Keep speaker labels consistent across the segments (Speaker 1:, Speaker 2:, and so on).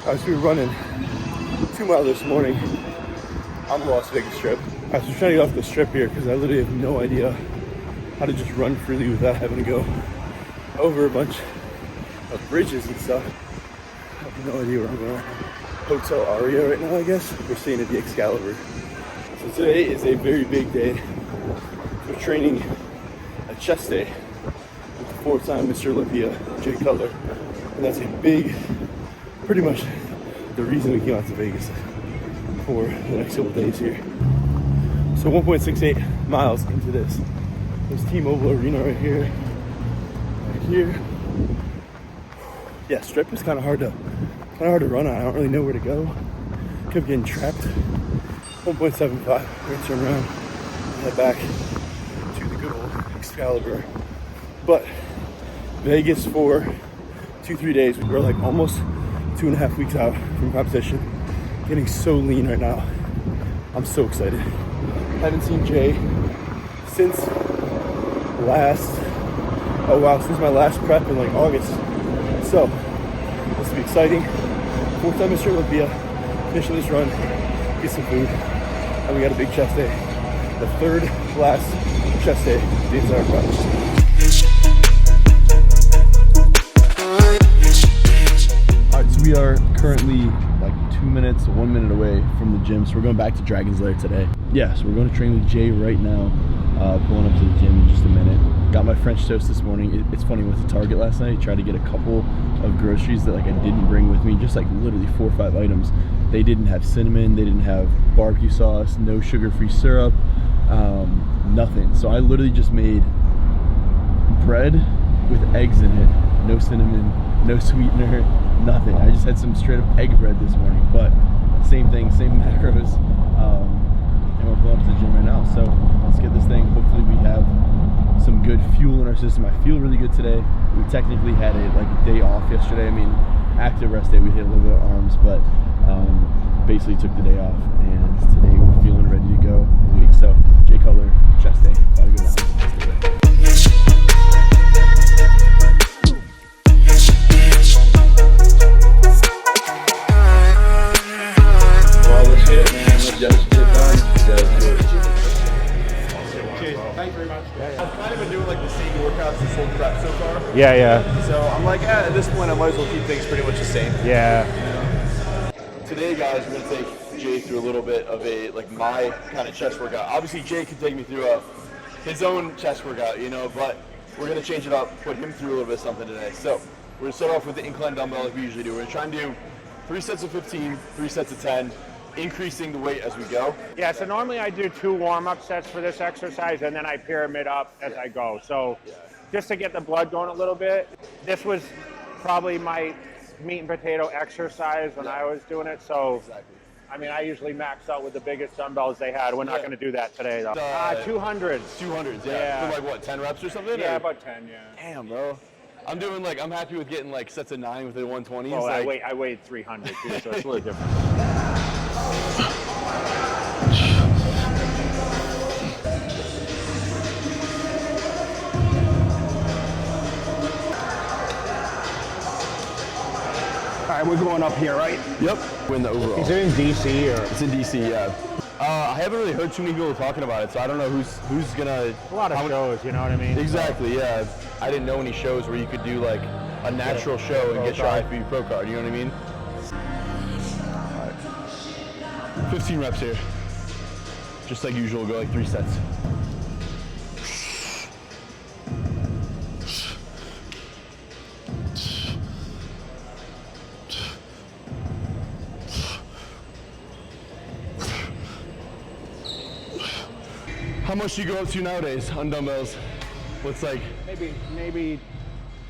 Speaker 1: We were running 2 miles this morning on the Las Vegas Strip. I was trying to get off the strip here because I literally have no idea how to just run freely without having to go over a bunch of bridges and stuff. I have no idea where I'm going. Hotel Aria right now, I guess. We're staying at the Excalibur. So today is a very big day for training a chest day with the 4-time Mr. Olympia Jay Cutler. And that's a big, pretty much the reason we came out to Vegas for the next couple days here. So 1.68 miles into this. There's T-Mobile Arena right here. Right here. Yeah, strip is kind of hard to run on. I don't really know where to go. Kept getting trapped. 1.75. We're gonna turn around and head back to the good old Excalibur. But Vegas for 2-3 days. We're like almost 2.5 weeks out from competition. Getting so lean right now. I'm so excited. Haven't seen Jay since since my last prep in like August. So this will be exciting. 4th-time Mr. Olympia. Finish this run, get some food, and we got a big chest day. The 3rd last chest day of the entire project. Alright, so we are currently like 1 minute away from the gym, so we're going back to Dragon's Lair today. Yeah, so we're going to train with Jay right now, pulling up to the gym in just a minute. Got my French toast this morning. It's funny, went to Target last night, tried to get a couple of groceries that like I didn't bring with me, just like literally 4 or 5 items. They didn't have cinnamon, they didn't have barbecue sauce, no sugar-free syrup, nothing. So I literally just made bread with eggs in it, no cinnamon, no sweetener, nothing. I just had some straight up egg bread this morning, but same thing, same macros. And we're pulling up to the gym right now. So let's get this thing. Hopefully we have some good fuel in our system. I feel really good today. We technically had a day off yesterday. I mean, active rest day, we hit a little bit of arms, but basically took the day off. And today we're feeling ready to go. So Jay Cutler, chest day. Gotta go down. Let's do it. Thanks very much. I've kind of been doing like the same workouts this whole prep so far.
Speaker 2: Yeah.
Speaker 1: So I'm like, at this point, I might as well keep things pretty much the same.
Speaker 2: Yeah.
Speaker 1: Today, guys, we're gonna take Jay through a little bit of my kind of chest workout. Obviously, Jay can take me through his own chest workout, but we're gonna change it up, put him through a little bit of something today. So we're gonna start off with the incline dumbbell like we usually do. We're gonna try and do 3 sets of 15, 3 sets of 10. Increasing the weight as we go.
Speaker 2: Yeah, so normally I do 2 warm-up sets for this exercise, and then I pyramid up as I go. So just to get the blood going a little bit. This was probably my meat and potato exercise when I was doing it. So, I mean, I usually max out with the biggest dumbbells they had. We're not going to do that today, though. 200s.
Speaker 1: 200s, yeah. For like what, 10 reps or something?
Speaker 2: Yeah, about 10, yeah.
Speaker 1: Damn, bro. I'm doing I'm happy with getting like sets of 9 with the 120s.
Speaker 2: Oh, I weighed 300 too, so it's a little different. All right, we're going up here, right?
Speaker 1: Yep. We're in the overall.
Speaker 2: Is it in DC or?
Speaker 1: It's in DC, yeah. I haven't really heard too many people talking about it, so I don't know who's gonna.
Speaker 2: A lot of shows, you know what I mean?
Speaker 1: Exactly, yeah. I didn't know any shows where you could do like a natural show and get your IFBB Pro card. You know what I mean? All right. 15 reps here. Just like usual, go like 3 sets. How much do you go up to nowadays on dumbbells? What's like?
Speaker 2: Maybe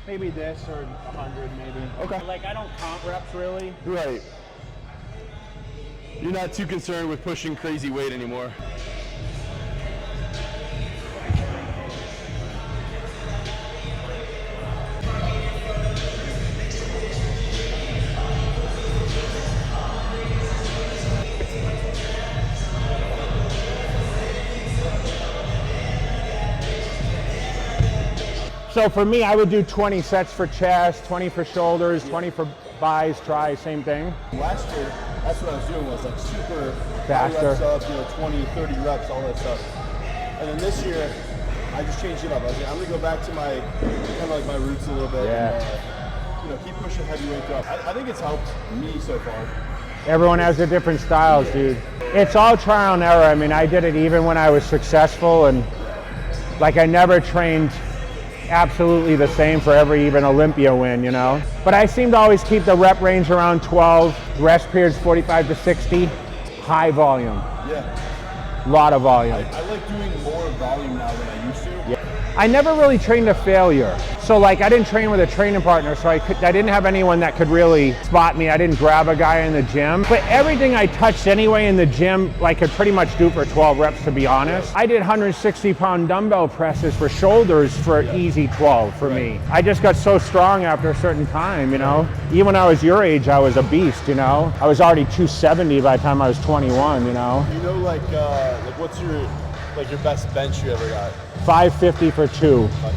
Speaker 2: this or 100 maybe.
Speaker 1: Okay.
Speaker 2: Like I don't count reps really.
Speaker 1: Right. You're not too concerned with pushing crazy weight anymore.
Speaker 2: So for me, I would do 20 sets for chest, 20 for shoulders, 20 for buys, try, same thing.
Speaker 1: Last year, that's what I was doing, was like super
Speaker 2: Faster.
Speaker 1: reps up, you know, 20, 30 reps, all that stuff. And then this year, I just changed it up. I was like, I'm gonna go back to my, kind of like my roots a little bit.
Speaker 2: Yeah.
Speaker 1: And, you know, keep pushing heavy weight up. I think it's helped me so far.
Speaker 2: Everyone has their different styles, dude. It's all trial and error. I mean, I did it even when I was successful, and like I never trained absolutely the same for every even Olympia win, you know? But I seem to always keep the rep range around 12, rest periods 45 to 60, high volume.
Speaker 1: Yeah.
Speaker 2: Lot of volume.
Speaker 1: I like doing more volume now than I used to.
Speaker 2: Yeah. I never really trained to failure. So like I didn't train with a training partner, so I didn't have anyone that could really spot me. I didn't grab a guy in the gym. But everything I touched anyway in the gym, I could pretty much do for 12 reps, to be honest. I did 160-pound dumbbell presses for shoulders for easy 12 for me. I just got so strong after a certain time, you know? Even when I was your age, I was a beast, you know? I was already 270 by the time I was 21, you know?
Speaker 1: You know, like what's your best bench you ever got?
Speaker 2: 550 for 2.
Speaker 1: Wow.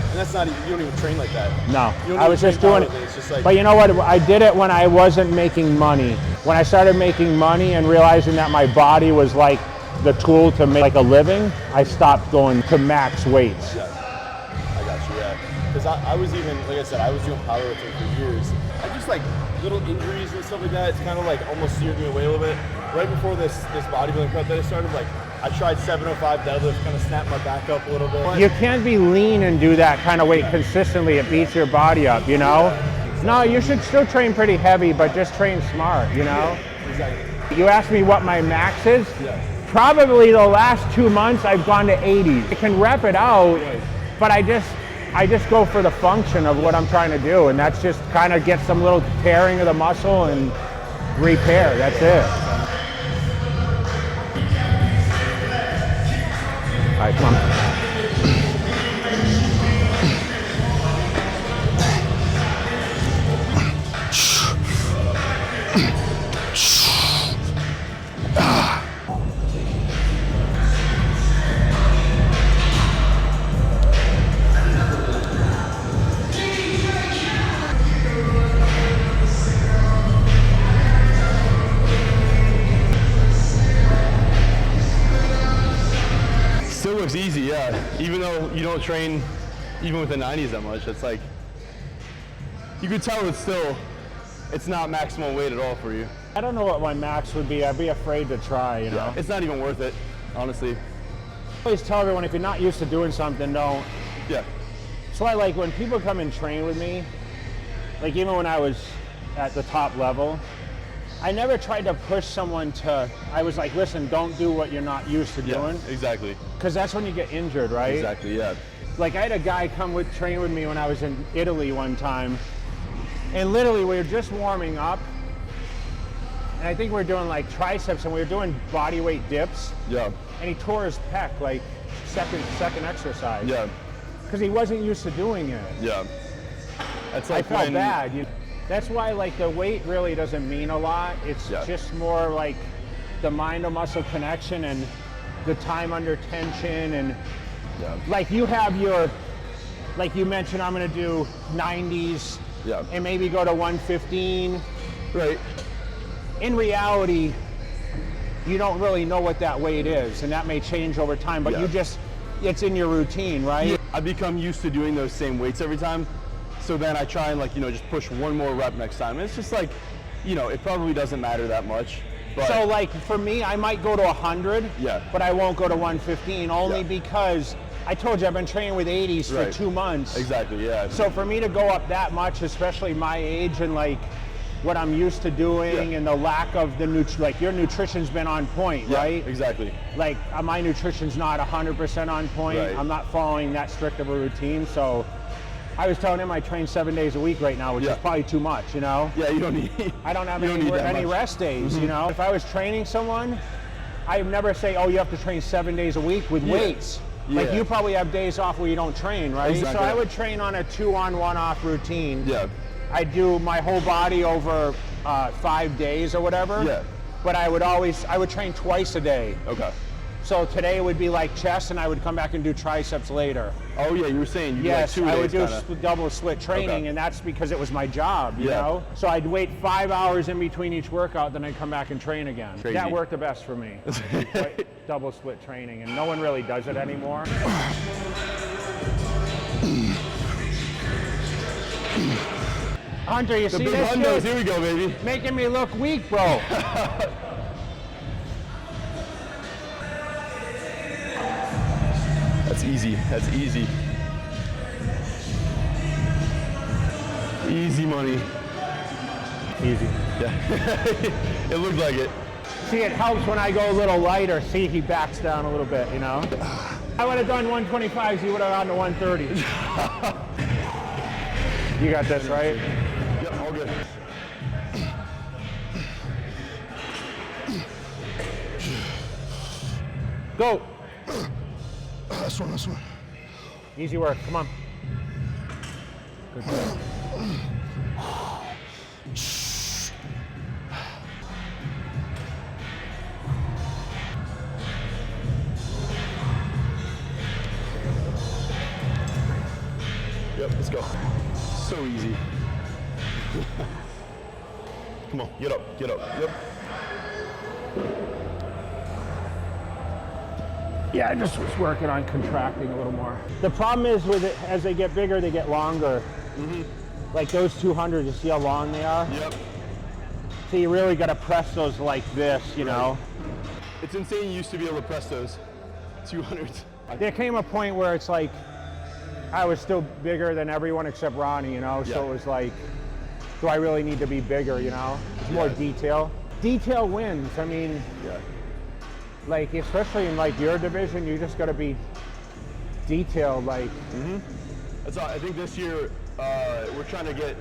Speaker 1: And that's not even, you don't even train like that.
Speaker 2: No,
Speaker 1: You don't
Speaker 2: I was
Speaker 1: even
Speaker 2: just
Speaker 1: train
Speaker 2: doing it.
Speaker 1: powerlifting. It's just like,
Speaker 2: But you know what? I did it when I wasn't making money. When I started making money and realizing that my body was like the tool to make a living, I stopped going to max weights.
Speaker 1: yeah, I got you, yeah. Because I was even, like I said, I was doing powerlifting for years. I just like little injuries and stuff like that. It's kind of like almost steered me away a little bit. Right before this bodybuilding prep that I started, like I tried 705 deadlift, kind of snapped my back up a little bit.
Speaker 2: You can't be lean and do that kind of weight consistently. It beats your body up, you know? No, you should still train pretty heavy, but just train smart, you know?
Speaker 1: Exactly.
Speaker 2: You asked me what my max is?
Speaker 1: Yeah.
Speaker 2: Probably the last 2 months I've gone to 80. I can rep it out, but I just go for the function of what I'm trying to do, and that's just kind of get some little tearing of the muscle and repair. That's it. All right, come on.
Speaker 1: Still looks easy, yeah. Even though you don't train even with the 90s that much, it's like, you could tell it's not maximum weight at all for you.
Speaker 2: I don't know what my max would be. I'd be afraid to try, you know?
Speaker 1: Yeah, it's not even worth it, honestly.
Speaker 2: I always tell everyone, if you're not used to doing something, don't.
Speaker 1: Yeah.
Speaker 2: So I like when people come and train with me, like even when I was at the top level, I never tried to push someone to, I was like, listen, don't do what you're not used to doing.
Speaker 1: Exactly.
Speaker 2: Because that's when you get injured, right?
Speaker 1: Exactly, yeah.
Speaker 2: Like I had a guy train with me when I was in Italy one time, and literally we were just warming up, and I think we were doing like triceps, and we were doing body weight dips.
Speaker 1: Yeah.
Speaker 2: And he tore his pec like second exercise.
Speaker 1: Yeah.
Speaker 2: Because he wasn't used to doing it.
Speaker 1: Yeah. That's
Speaker 2: I
Speaker 1: like
Speaker 2: felt bad. You know? That's why like the weight really doesn't mean a lot. It's just more like the mind to muscle connection and the time under tension, and like you have your, like you mentioned, I'm gonna do 90s and maybe go to 115.
Speaker 1: Right.
Speaker 2: In reality, you don't really know what that weight is, and that may change over time, but you just, it's in your routine, right?
Speaker 1: Yeah. I become used to doing those same weights every time. So then I try and like, you know, just push one more rep next time. And it's just like, you know, it probably doesn't matter that much. But
Speaker 2: so like for me, I might go to 100, but I won't go to 115 only because I told you I've been training with 80s for 2 months.
Speaker 1: Exactly, yeah.
Speaker 2: So for me to go up that much, especially my age and like what I'm used to doing and the lack of the like your nutrition's been on point, right?
Speaker 1: Exactly.
Speaker 2: Like my nutrition's not 100% on point. I'm not following that strict of a routine, so I was telling him I train 7 days a week right now, which is probably too much, you know?
Speaker 1: Yeah, you don't need.
Speaker 2: I don't have any rest days, you know? If I was training someone, I would never say, oh, you have to train 7 days a week with weights. Like you probably have days off where you don't train, right?
Speaker 1: Exactly.
Speaker 2: So I would train on a 2-on, 1-off routine.
Speaker 1: Yeah.
Speaker 2: I do my whole body over 5 days or whatever.
Speaker 1: Yeah.
Speaker 2: But I would train twice a day.
Speaker 1: Okay.
Speaker 2: So today would be like chest, and I would come back and do triceps later.
Speaker 1: Oh yeah, you were saying you
Speaker 2: Yes,
Speaker 1: do like 2
Speaker 2: I would
Speaker 1: days
Speaker 2: do
Speaker 1: kinda.
Speaker 2: double split training,
Speaker 1: Okay.
Speaker 2: and that's because it was my job, you
Speaker 1: Yeah.
Speaker 2: know? So I'd wait 5 hours in between each workout, then I'd come back and train again.
Speaker 1: Crazy.
Speaker 2: That worked the best for me, double split training, and no one really does it anymore. Hunter, you
Speaker 1: The
Speaker 2: see
Speaker 1: big
Speaker 2: this
Speaker 1: hundos,
Speaker 2: shit?
Speaker 1: here we go, baby.
Speaker 2: Making me look weak, bro.
Speaker 1: That's easy, that's easy. Easy money.
Speaker 2: Easy.
Speaker 1: Yeah, it looked like it.
Speaker 2: See, it helps when I go a little lighter. See, he backs down a little bit, you know? I would have done 125s, he would have gone to 130. You got this, right?
Speaker 1: Yep, all good.
Speaker 2: Go.
Speaker 1: Last one.
Speaker 2: Easy work, come on. Good job.
Speaker 1: Yep, let's go. So easy. Come on, get up. Yep.
Speaker 2: Yeah, I just was working on contracting a little more. The problem is with it, as they get bigger, they get longer. Like those 200, you see how long they are?
Speaker 1: Yep.
Speaker 2: So you really got to press those like this, you know?
Speaker 1: It's insane you used to be able to press those 200s.
Speaker 2: There came a point where it's like, I was still bigger than everyone except Ronnie, you know? So
Speaker 1: Yeah.
Speaker 2: it was like, do I really need to be bigger, you know? It's more
Speaker 1: Yeah.
Speaker 2: detail. Detail wins. I mean,
Speaker 1: Yeah.
Speaker 2: like, especially in like your division, you just got to be detailed, like.
Speaker 1: That's all. I think this year we're trying to get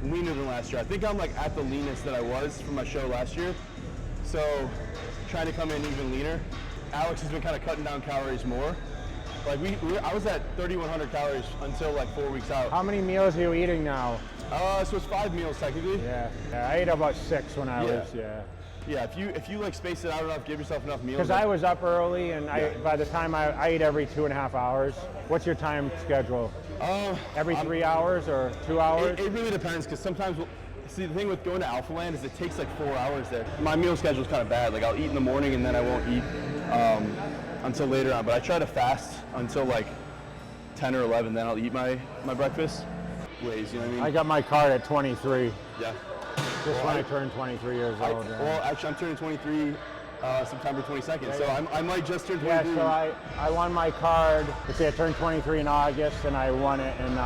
Speaker 1: leaner than last year. I think I'm like at the leanest that I was from my show last year. So trying to come in even leaner. Alex has been kind of cutting down calories more. Like I was at 3,100 calories until like 4 weeks out.
Speaker 2: How many meals are you eating now?
Speaker 1: So it's 5 meals technically.
Speaker 2: Yeah, I ate about 6 when I was,
Speaker 1: Yeah, if you like space it out enough, give yourself enough meals.
Speaker 2: Because I was up early, and by the time I eat every 2.5 hours. What's your time schedule? Every 3 hours or 2 hours?
Speaker 1: It really depends, because sometimes, see, the thing with going to ALPHALETE is it takes like 4 hours there. My meal schedule is kind of bad. Like I'll eat in the morning and then I won't eat until later on. But I try to fast until like 10 or 11, then I'll eat my breakfast. Ways, you know what I mean?
Speaker 2: I got my card at 23.
Speaker 1: Yeah.
Speaker 2: Just when I turned 23 years old. Yeah.
Speaker 1: Well, actually, I'm turning 23 September 22nd, so I might just turn 23.
Speaker 2: Yeah, so I won my card. Let's see, I turned 23 in August, and I won it in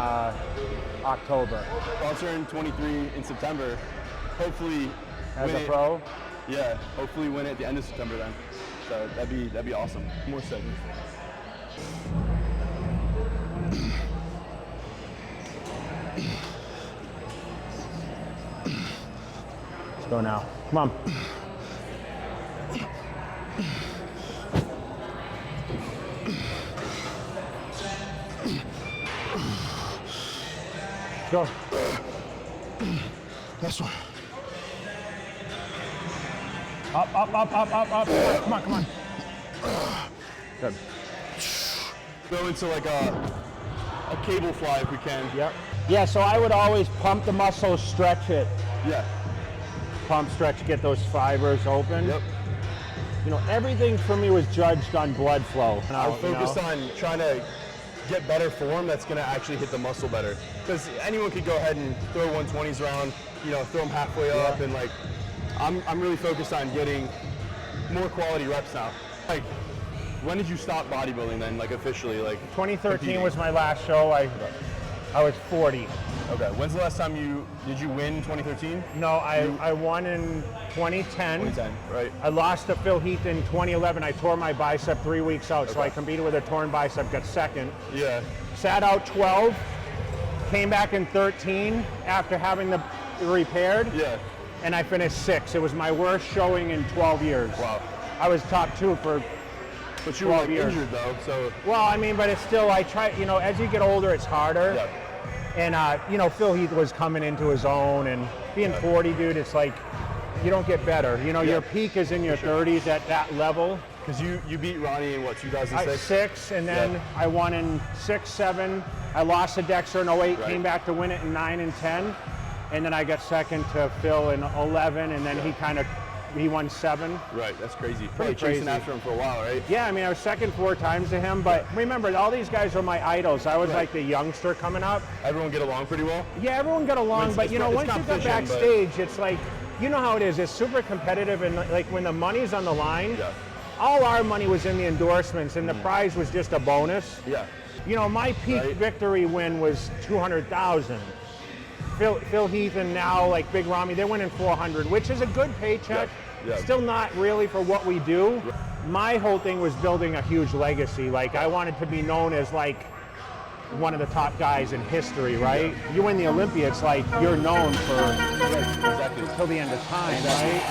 Speaker 2: October.
Speaker 1: I'll turn 23 in September. Hopefully,
Speaker 2: As
Speaker 1: win
Speaker 2: a
Speaker 1: it.
Speaker 2: pro?
Speaker 1: Yeah, hopefully win it at the end of September then. So that'd be awesome. More segments.
Speaker 2: Let's go now. Come on. Go.
Speaker 1: That's one.
Speaker 2: Up. Come on. Good.
Speaker 1: Go into like a cable fly if we can.
Speaker 2: Yep. Yeah, so I would always pump the muscle, stretch it.
Speaker 1: Yeah.
Speaker 2: Pump, stretch, get those fibers open.
Speaker 1: Yep.
Speaker 2: You know, everything for me was judged on blood flow.
Speaker 1: I focused on trying to get better form that's going to actually hit the muscle better. Because anyone could go ahead and throw 120s around, you know, throw them halfway up, and like, I'm really focused on getting more quality reps now. Like, when did you stop bodybuilding then, like officially? Like
Speaker 2: 2013
Speaker 1: competing?
Speaker 2: was my last show. I was 40.
Speaker 1: Okay. When's the last time did you win 2013?
Speaker 2: No, I won in 2010.
Speaker 1: 2010, right?
Speaker 2: I lost to Phil Heath in 2011. I tore my bicep 3 weeks out, so I competed with a torn bicep, got second.
Speaker 1: Yeah.
Speaker 2: Sat out 12, came back in 13 after having the repaired,
Speaker 1: Yeah.
Speaker 2: and I finished 6th. It was my worst showing in 12 years.
Speaker 1: Wow.
Speaker 2: I was top 2 for
Speaker 1: But you were
Speaker 2: 12
Speaker 1: like
Speaker 2: years.
Speaker 1: injured though, so.
Speaker 2: Well, I mean, but it's still, I try, you know, as you get older, it's harder.
Speaker 1: Yeah.
Speaker 2: And, you know, Phil Heath was coming into his own, and being 40, dude, it's like, you don't get better. You know, your peak is in your 30s at that level.
Speaker 1: Because you beat Ronnie in what, 2006?
Speaker 2: 6, and then I won in 6, 7. I lost to Dexter in 08, came back to win it in 9 and 10. And then I got second to Phil in 11, and then he won 7.
Speaker 1: Right, that's crazy.
Speaker 2: Pretty crazy.
Speaker 1: Chasing after him for a while, right?
Speaker 2: Yeah, I mean, I was second 4 times to him, but remember, all these guys were my idols. I was like the youngster coming up.
Speaker 1: Everyone get along pretty well?
Speaker 2: Yeah, everyone got along, but you know, once you get backstage, it's like, you know how it is. It's super competitive, and like when the money's on the line, all our money was in the endorsements, and the prize was just a bonus.
Speaker 1: Yeah.
Speaker 2: You know, my peak victory win was $200,000. Phil Heath and now like Big Rami, they're winning 400, which is a good paycheck. Still not really for what we do. My whole thing was building a huge legacy. Like I wanted to be known as like one of the top guys in history, right? You win the Olympia, it's like you're known for till the end of time, right?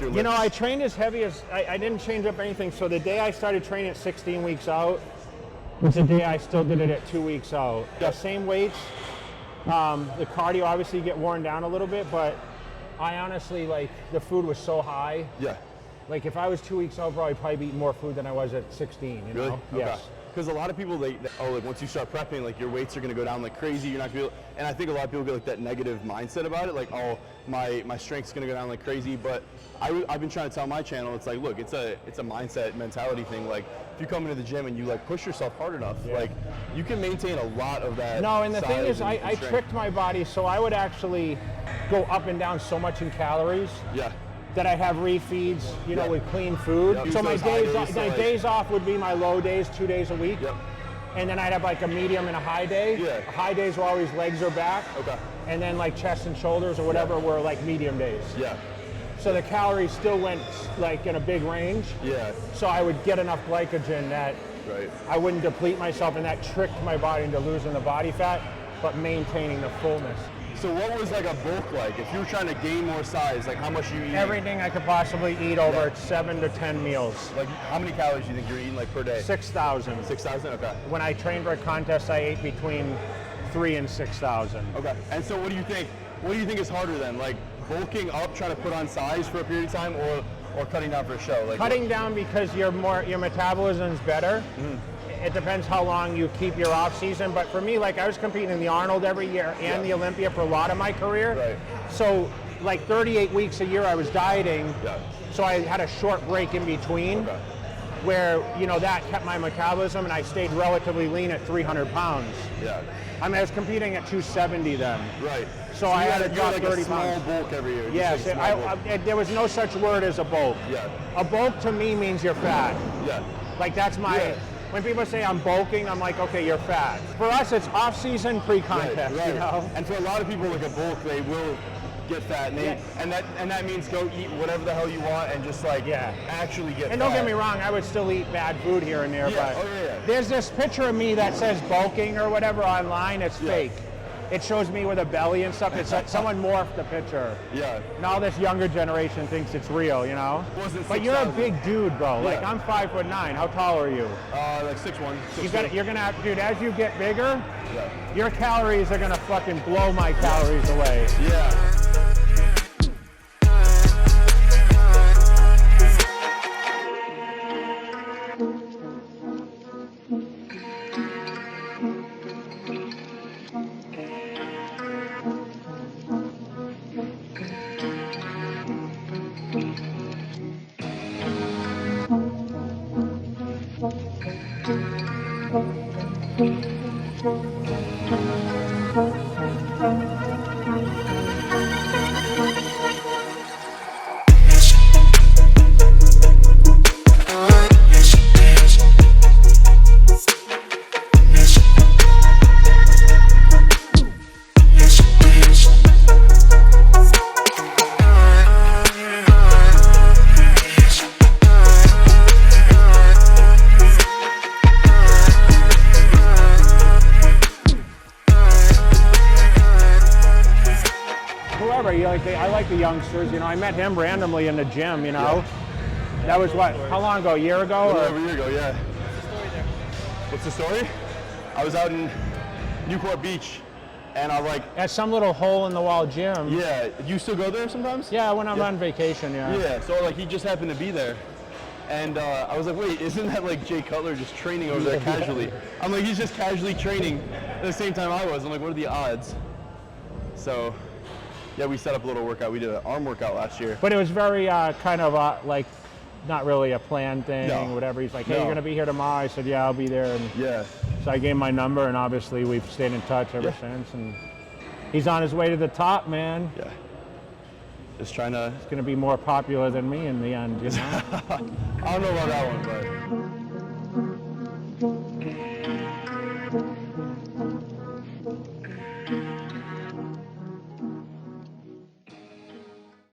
Speaker 2: You know, I trained as heavy as, I didn't change up anything. So the day I started training at 16 weeks out was the day I still did it at 2 weeks out. The same weights, the cardio obviously you get worn down a little bit, but I honestly, like, the food was so high. Yeah. Like if I was 2 weeks out, I'd probably be eating more food than I was at 16, you know?
Speaker 1: Really?
Speaker 2: Yes.
Speaker 1: Because a lot of people, like once you start prepping, like your weights are going to go down like crazy. You're not going to be able, and I think a lot of people get like that negative mindset about it, like, oh, my strength's going to go down like crazy. But I've been trying to tell my channel, it's like, look, it's a mindset, mentality thing. Like if you come into the gym and you like push yourself hard enough, like you can maintain a lot of that.
Speaker 2: No, and the thing is, I tricked my body, so I would actually go up and down so much in calories. Yeah. That I have refeeds, you know, with clean food. Yep. So my days off would be my low days, 2 days a week. Yep. And then I'd have like a medium and a high day. Yeah. High days were always legs or back. Okay. And then like chest and shoulders or whatever were like medium days. Yeah. So the calories still went like in a big range. Yeah. So I would get enough glycogen that I wouldn't deplete myself, and that tricked my body into losing the body fat, but maintaining the fullness.
Speaker 1: So what was like a bulk like? If you were trying to gain more size, like how much you eat?
Speaker 2: Everything I could possibly eat over 7 to 10 meals.
Speaker 1: Like how many calories do you think you're eating like per day?
Speaker 2: 6,000.
Speaker 1: 6,000, okay.
Speaker 2: When I trained for a contest, I ate between 3,000 and 6,000.
Speaker 1: Okay, and so what do you think? What do you think is harder then? Like bulking up, trying to put on size for a period of time, or cutting down for a show? Like
Speaker 2: cutting down because your metabolism's better. It depends how long you keep your off season, but for me, like I was competing in the Arnold every year and the Olympia for a lot of my career. Right. So like 38 weeks a year I was dieting, so I had a short break in between where, you know, that kept my metabolism, and I stayed relatively lean at 300 pounds. Yeah. I mean, I was competing at 270 then. Right. So I had to drop 30 pounds.
Speaker 1: Small bulk every year.
Speaker 2: Yes, there was no such word as a bulk. Yeah. A bulk to me means you're fat. Yeah. Like that's my... Yeah. When people say I'm bulking, I'm like, okay, you're fat. For us, it's off-season, pre-contest, you know?
Speaker 1: And for a lot of people, like a bulk, they will get fat, and that means go eat whatever the hell you want and just like actually get fat.
Speaker 2: And don't get me wrong, I would still eat bad food here and there, but there's this picture of me that says bulking or whatever online, it's fake. It shows me with a belly and stuff. It's like someone morphed the picture. Yeah. Now this younger generation thinks it's real, you know? But you're a big dude, bro. Yeah. Like I'm 5'9". How tall are you?
Speaker 1: Like 6'1".
Speaker 2: You're gonna have, dude. As you get bigger, your calories are gonna fucking blow my calories away. Yeah. I like the youngsters. You know, I met him randomly in the gym. You know,
Speaker 1: Yeah.
Speaker 2: that was what? How long ago? A year ago?
Speaker 1: A little
Speaker 2: Or?
Speaker 1: over a year ago, yeah. What's the story? I was out in Newport Beach, and I was like,
Speaker 2: At some little hole in the wall gym.
Speaker 1: yeah, you still go there sometimes?
Speaker 2: Yeah, when I'm on vacation. Yeah.
Speaker 1: Yeah, so like he just happened to be there. And I was like, wait, isn't that like Jay Cutler just training over there casually? I'm like, he's just casually training at the same time I was. I'm like, what are the odds? So, yeah, we set up a little workout. We did an arm workout last year.
Speaker 2: But it was very kind of like not really a planned thing,
Speaker 1: No.
Speaker 2: whatever. He's like, hey,
Speaker 1: No.
Speaker 2: you're going to be here tomorrow? I said, yeah, I'll be there. And
Speaker 1: Yeah.
Speaker 2: so I gave him my number, and obviously we've stayed in touch ever since. And he's on his way to the top, man.
Speaker 1: Yeah. Just trying to.
Speaker 2: He's going to be more popular than me in the end, you know?
Speaker 1: I don't know about that one, but.